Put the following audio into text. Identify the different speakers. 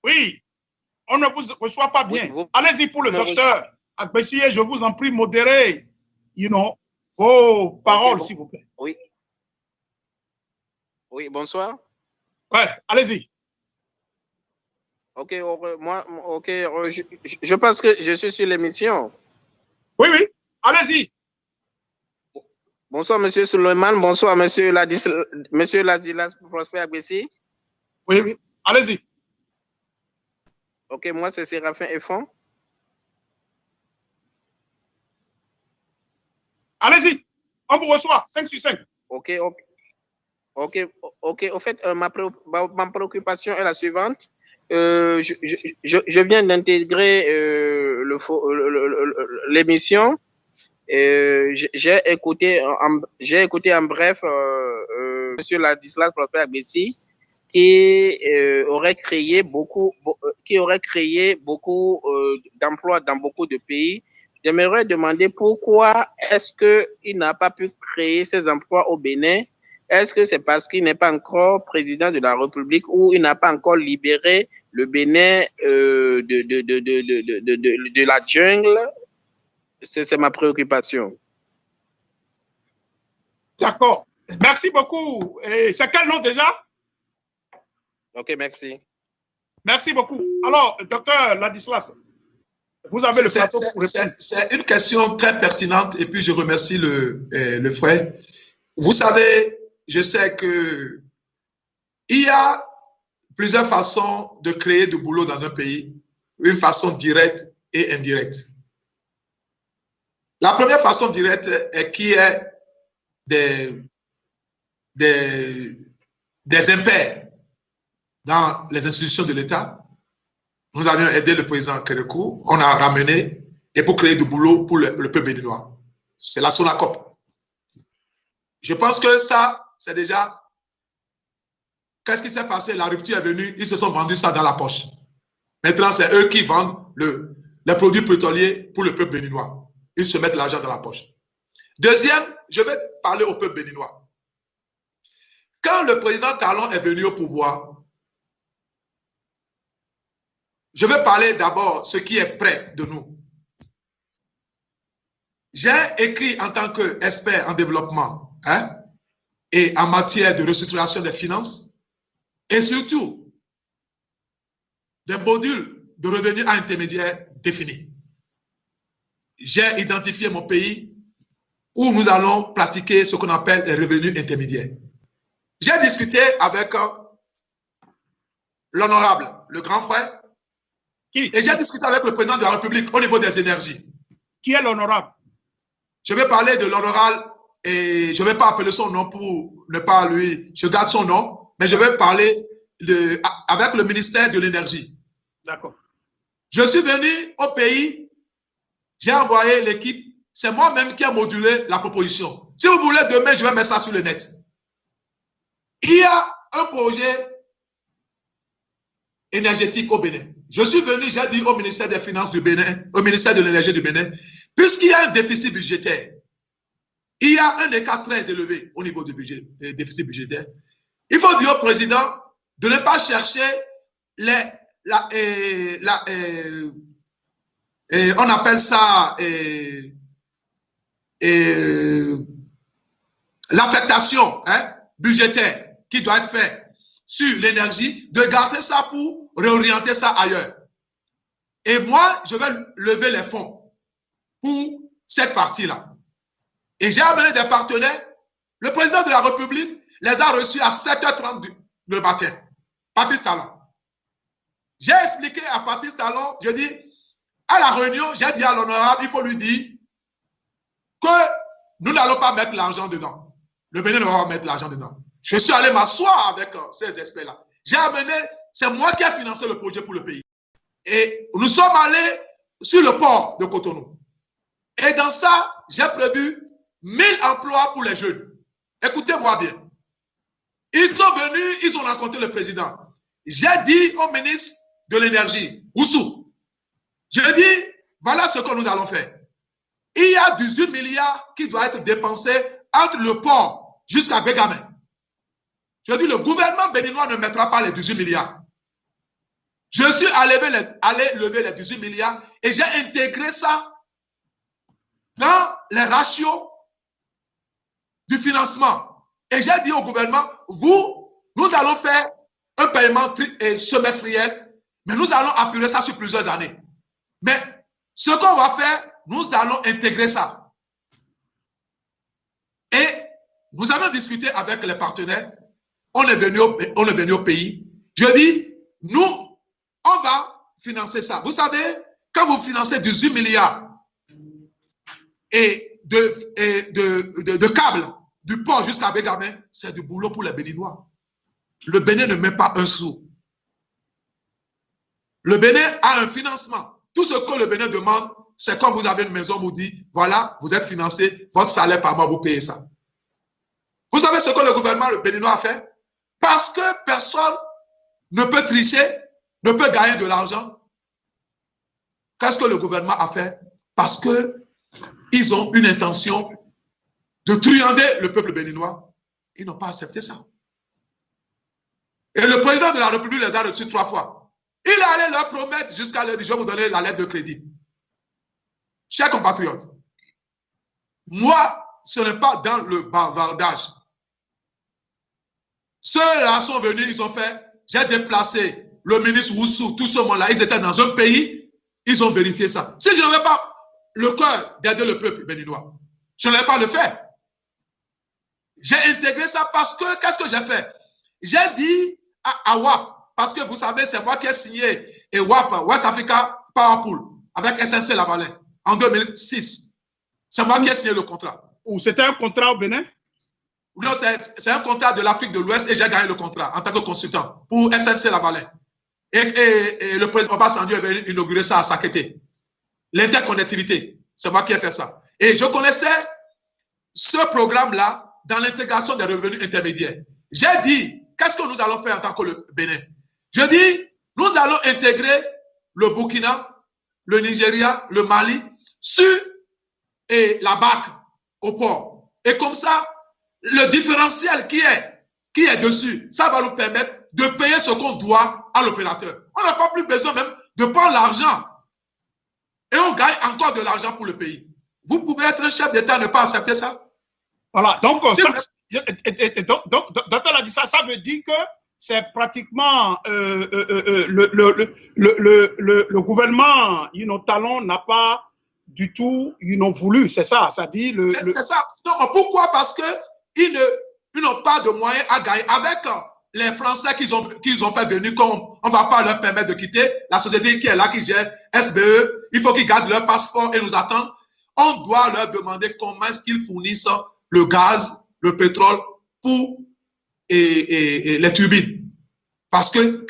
Speaker 1: Oui, on ne vous reçoit pas bien. Oui, allez-y pour le docteur Agbessi, je vous en prie, modérez, vos paroles, bon, s'il vous plaît.
Speaker 2: Oui. Oui, bonsoir.
Speaker 1: Ouais, allez-y.
Speaker 2: Ok, je pense que je suis sur l'émission.
Speaker 1: Oui, oui, allez-y.
Speaker 2: Bonsoir, monsieur Suleiman. Bonsoir, monsieur Ladislaus Prosper Agbessi.
Speaker 1: Oui, oui, allez-y.
Speaker 2: Ok, moi, c'est Séraphin Effon.
Speaker 1: Allez-y, on vous reçoit, 5 sur 5.
Speaker 2: Ok. Au fait, ma préoccupation est la suivante. Je viens d'intégrer l'émission. J'ai écouté en bref monsieur Ladislas Prosper Agbessi qui aurait créé beaucoup d'emplois dans beaucoup de pays. J'aimerais demander pourquoi est-ce qu'il n'a pas pu créer ces emplois au Bénin. Est-ce que c'est parce qu'il n'est pas encore président de la République ou il n'a pas encore libéré le Bénin de la jungle? C'est ma préoccupation.
Speaker 1: D'accord. Merci beaucoup. C'est quel nom déjà?
Speaker 2: Ok, merci.
Speaker 1: Merci beaucoup. Alors, docteur Ladislas, vous avez le plateau pour répondre.
Speaker 3: C'est une question très pertinente et puis je remercie le frère. Vous savez, je sais que il y a plusieurs façons de créer du boulot dans un pays, une façon directe et indirecte. La première façon directe est qui est des impairs dans les institutions de l'État. Nous avions aidé le président Kérékou, on a ramené et pour créer du boulot pour le peuple béninois. C'est la SONACOP. Je pense que ça, c'est déjà... Qu'est-ce qui s'est passé? La rupture est venue, ils se sont vendus ça dans la poche. Maintenant, c'est eux qui vendent les produits pétroliers pour le peuple béninois. Ils se mettent l'argent dans la poche. Deuxième, je vais parler au peuple béninois. Quand le président Talon est venu au pouvoir, je vais parler d'abord de ce qui est près de nous. J'ai écrit en tant qu'expert en développement et en matière de restructuration des finances et surtout des modules de revenus à intermédiaires définis. J'ai identifié mon pays où nous allons pratiquer ce qu'on appelle les revenus intermédiaires. J'ai discuté avec l'honorable, le grand frère, et j'ai discuté avec le président de la République au niveau des énergies.
Speaker 1: Qui est l'honorable?
Speaker 3: Je vais parler de l'honorable et je ne vais pas appeler son nom pour ne pas lui... Je garde son nom, mais je vais parler avec le ministère de l'Énergie.
Speaker 1: D'accord.
Speaker 3: Je suis venu au pays, j'ai envoyé l'équipe, c'est moi-même qui ai modulé la proposition. Si vous voulez, demain, je vais mettre ça sur le net. Il y a un projet énergétique au Bénin. Je suis venu, j'ai dit au ministère des Finances du Bénin, au ministère de l'Énergie du Bénin, puisqu'il y a un déficit budgétaire, il y a un écart très élevé au niveau du déficit budgétaire. Il faut dire au président de ne pas chercher on appelle ça l'affectation budgétaire qui doit être faite sur l'énergie, de garder ça pour réorienter ça ailleurs. Et moi, je vais lever les fonds pour cette partie-là. Et j'ai amené des partenaires. Le président de la République les a reçus à 7h30 du matin. Patrice Talon. J'ai expliqué à Patrice Talon, je dis, à la réunion, j'ai dit à l'honorable, il faut lui dire que nous n'allons pas mettre l'argent dedans. Le Bénin ne va pas mettre l'argent dedans. Je suis allé m'asseoir avec ces experts-là. J'ai amené, c'est moi qui ai financé le projet pour le pays. Et nous sommes allés sur le port de Cotonou. Et dans ça, j'ai prévu 1000 emplois pour les jeunes. Écoutez-moi bien. Ils sont venus, ils ont rencontré le président. J'ai dit au ministre de l'Énergie, Oussou, je dis, voilà ce que nous allons faire. Il y a 18 milliards qui doivent être dépensés entre le port jusqu'à Bégamé. Je dis, le gouvernement béninois ne mettra pas les 18 milliards. Je suis allé lever les 18 milliards et j'ai intégré ça dans les ratios du financement. Et j'ai dit au gouvernement, nous allons faire un paiement semestriel, mais nous allons appuyer ça sur plusieurs années. Mais ce qu'on va faire, nous allons intégrer ça. Et nous avons discuté avec les partenaires. On est venu au pays. Je dis, nous, on va financer ça. Vous savez, quand vous financez 18 milliards et de câbles du port jusqu'à Bégamé, c'est du boulot pour les Béninois. Le Bénin ne met pas un sou. Le Bénin a un financement. Tout ce que le Bénin demande, c'est quand vous avez une maison, vous dit, voilà, vous êtes financé, votre salaire par mois, vous payez ça. Vous savez ce que le gouvernement béninois a fait? Parce que personne ne peut tricher, ne peut gagner de l'argent. Qu'est-ce que le gouvernement a fait? Parce qu'ils ont une intention de truander le peuple béninois. Ils n'ont pas accepté ça. Et le président de la République les a reçus 3 fois. Il est allé leur promettre jusqu'à leur dire, je vais vous donner la lettre de crédit. Chers compatriotes, moi, ce n'est pas dans le bavardage. Ceux-là sont venus, ils ont fait, j'ai déplacé le ministre Oussou, tout ce monde-là, ils étaient dans un pays, ils ont vérifié ça. Si je n'avais pas le cœur d'aider le peuple béninois, je ne vais pas le faire. J'ai intégré ça parce que, qu'est-ce que j'ai fait? J'ai dit à WAP, parce que vous savez, c'est moi qui ai signé et WAP, West Africa Power Pool, avec SNC Lavalin, en 2006. C'est moi qui ai signé le contrat.
Speaker 1: Ou c'était un contrat au Bénin?
Speaker 3: Non, c'est un contrat de l'Afrique de l'Ouest et j'ai gagné le contrat en tant que consultant pour SNC Lavalin. Et le président Obasanjo avait inauguré ça à Sakété. L'interconnectivité, c'est moi qui ai fait ça. Et je connaissais ce programme-là dans l'intégration des revenus intermédiaires. J'ai dit, qu'est-ce que nous allons faire en tant que le Bénin? Je dis, nous allons intégrer le Burkina, le Nigeria, le Mali sur la barque au port. Et comme ça, le différentiel qui est dessus, ça va nous permettre de payer ce qu'on doit à l'opérateur. On n'a pas plus besoin même de prendre l'argent. Et on gagne encore de l'argent pour le pays. Vous pouvez être un chef d'État et ne pas accepter ça.
Speaker 1: Voilà, donc, docteur a dit ça, ça veut dire que c'est pratiquement le gouvernement, Talon n'a pas du tout, voulu, c'est ça, ça dit
Speaker 3: c'est ça. Non, pourquoi? Parce que ils n'ont pas de moyens à gagner. Avec les Français qu'ils ont fait venir, on ne va pas leur permettre de quitter la société qui est là, qui gère SBE. Il faut qu'ils gardent leur passeport et nous attendent. On doit leur demander comment est-ce qu'ils fournissent le gaz, le pétrole pour les turbines. Parce que